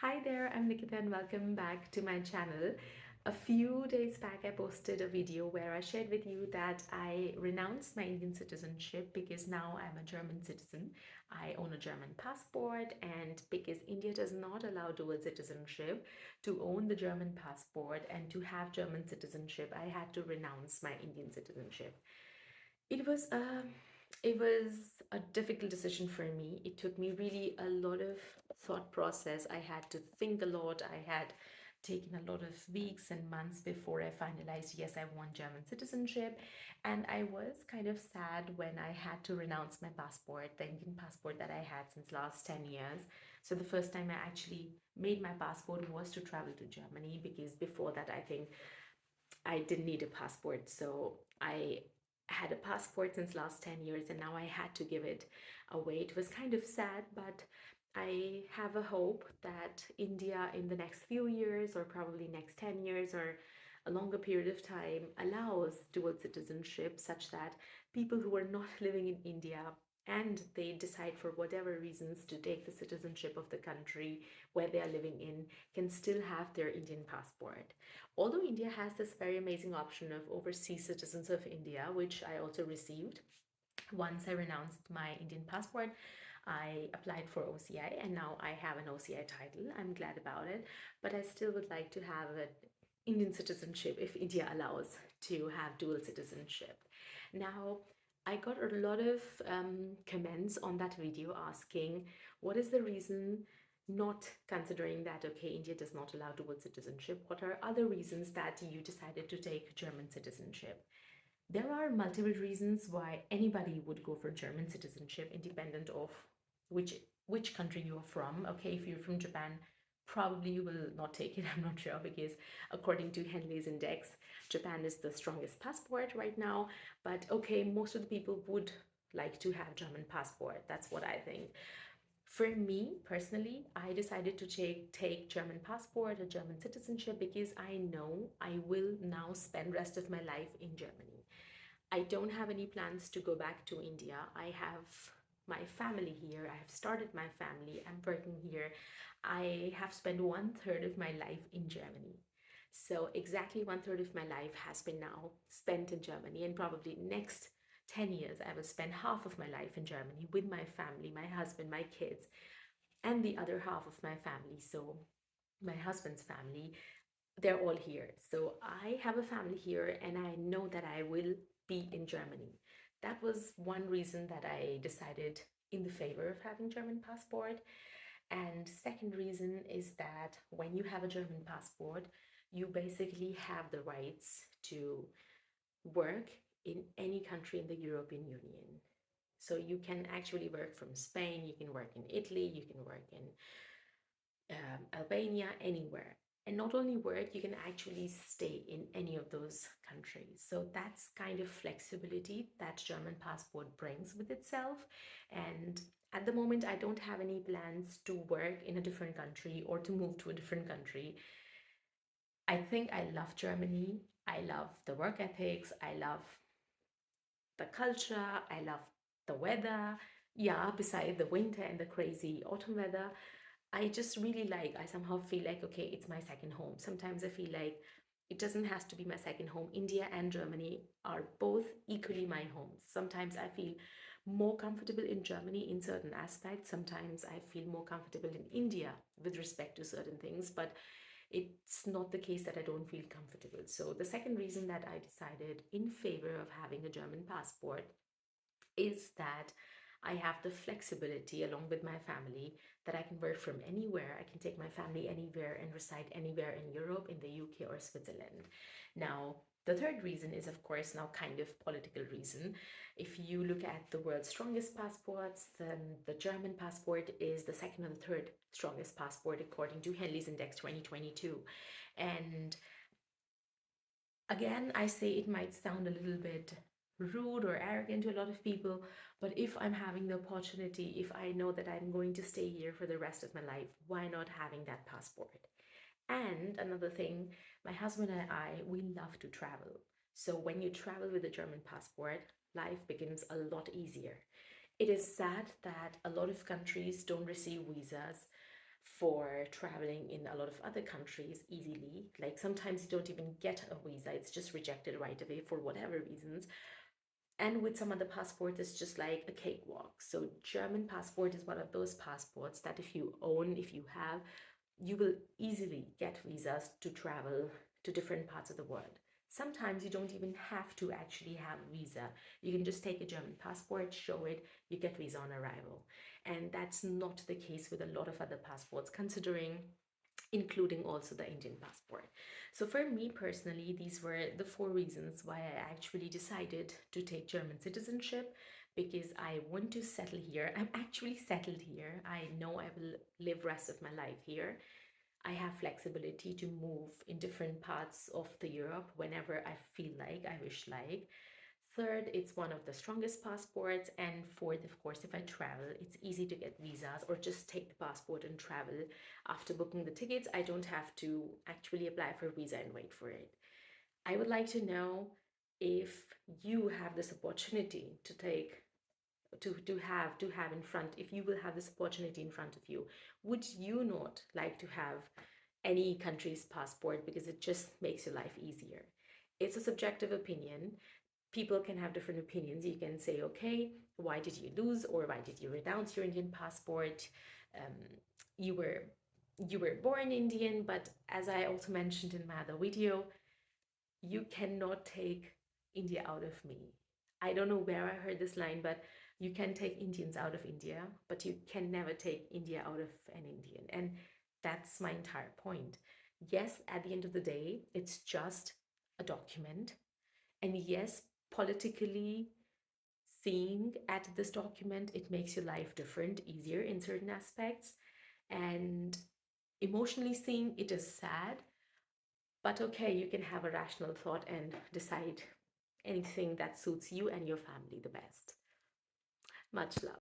Hi there, I'm Nikita and welcome back to my channel. A few days back, I posted a video where I shared with you that I renounced my Indian citizenship because now I'm a German citizen. I own a German passport, and because India does not allow dual citizenship, to own the German passport and to have German citizenship, I had to renounce my Indian citizenship. It was a it was a difficult decision for me. It took me really a lot of thought process. I had to think a lot. I had taken a lot of weeks and months before I finalized, yes, I want German citizenship. And I was kind of sad when I had to renounce my passport, the Indian passport that I had since last 10 years. So the first time I actually made my passport was to travel to Germany, because before that, I think I didn't need a passport. So I had a passport since last 10 years and now I had to give it away. It was kind of sad, but I have a hope that India in the next few years, or probably next 10 years or a longer period of time, allows dual citizenship, such that people who are not living in India and they decide for whatever reasons to take the citizenship of the country where they are living in can still have their Indian passport. Although India has this very amazing option of overseas citizens of India, which I also received once I renounced my Indian passport, I applied for OCI and now I have an OCI title. I'm glad about it, but I still would like to have an Indian citizenship if India allows to have dual citizenship. Now, I got a lot of comments on that video asking what is the reason, not considering that, okay, India does not allow dual citizenship, what are other reasons that you decided to take German citizenship? There are multiple reasons why anybody would go for German citizenship, independent of which which country you're from. Okay, if you're from Japan, probably you will not take it. I'm not sure, because according to Henley's index, Japan is the strongest passport right now. But okay, most of the people would like to have German passport. That's what I think. For me personally, I decided to take German passport or German citizenship because I know I will now spend rest of my life in Germany. I don't have any plans to go back to India. I have my family here. I have started my family. I'm working here. I have spent one third of my life in Germany. So exactly one third of my life has been now spent in Germany, and probably next 10 years I will spend half of my life in Germany with my family, my husband, my kids, and the other half of my family. So my husband's family, they're all here. So I have a family here and I know that I will be in Germany. That was one reason that I decided in the favor of having German passport. And second reason is that when you have a German passport, you basically have the rights to work in any country in the European Union. So you can actually work from Spain, you can work in Italy, you can work in Albania, anywhere. And not only work, you can actually stay in any of those countries. So that's kind of flexibility that German passport brings with itself. And at the moment, I don't have any plans to work in a different country or to move to a different country. I think I love Germany. I love the work ethics. I love the culture. I love the weather. Yeah, beside the winter and the crazy autumn weather, I just really like, I somehow feel like, okay, it's my second home. Sometimes I feel like it doesn't have to be my second home. India and Germany are both equally my homes. Sometimes I feel more comfortable in Germany in certain aspects. Sometimes I feel more comfortable in India with respect to certain things, but it's not the case that I don't feel comfortable. So the second reason that I decided in favor of having a German passport is that I have the flexibility along with my family, that I can work from anywhere. I can take my family anywhere and reside anywhere in Europe, in the UK, or Switzerland. Now, the third reason is, of course, now kind of political reason. If you look at the world's strongest passports, then the German passport is the second and third strongest passport according to Henley's Index 2022. And again, I say it might sound a little bit rude or arrogant to a lot of people, but if I'm having the opportunity, if I know that I'm going to stay here for the rest of my life, why not having that passport? And another thing, my husband and I, we love to travel. So when you travel with a German passport, life becomes a lot easier. It is sad that a lot of countries don't receive visas for traveling in a lot of other countries easily. Like sometimes you don't even get a visa, it's just rejected right away for whatever reasons. And with some other passports, it's just like a cakewalk. So German passport is one of those passports that if you own, if you have, you will easily get visas to travel to different parts of the world. Sometimes you don't even have to actually have a visa. You can just take a German passport, show it, you get visa on arrival. And that's not the case with a lot of other passports, considering including also the Indian passport. So for me personally, these were the four reasons why I actually decided to take German citizenship, because I want to settle here. I'm actually settled here. I know I will live rest of my life here. I have flexibility to move in different parts of the Europe whenever I feel like, I wish like. Third, it's one of the strongest passports. And fourth, of course, if I travel, it's easy to get visas or just take the passport and travel. After booking the tickets, I don't have to actually apply for a visa and wait for it. I would like to know if you have this opportunity to take to have in front, if you will have this opportunity in front of you, would you not like to have any country's passport because it just makes your life easier? It's a subjective opinion. People can have different opinions. You can say, okay, why did you lose, or why did you renounce your Indian passport? Um, you were you were born Indian, but as I also mentioned in my other video, you cannot take India out of me. I don't know where I heard this line, but you can take Indians out of India, but you can never take India out of an Indian. And that's my entire point. Yes, at the end of the day, it's just a document. And yes, politically seeing at this document, it makes your life different, easier in certain aspects. And emotionally seeing, it is sad, but okay, you can have a rational thought and decide anything that suits you and your family the best. Much love.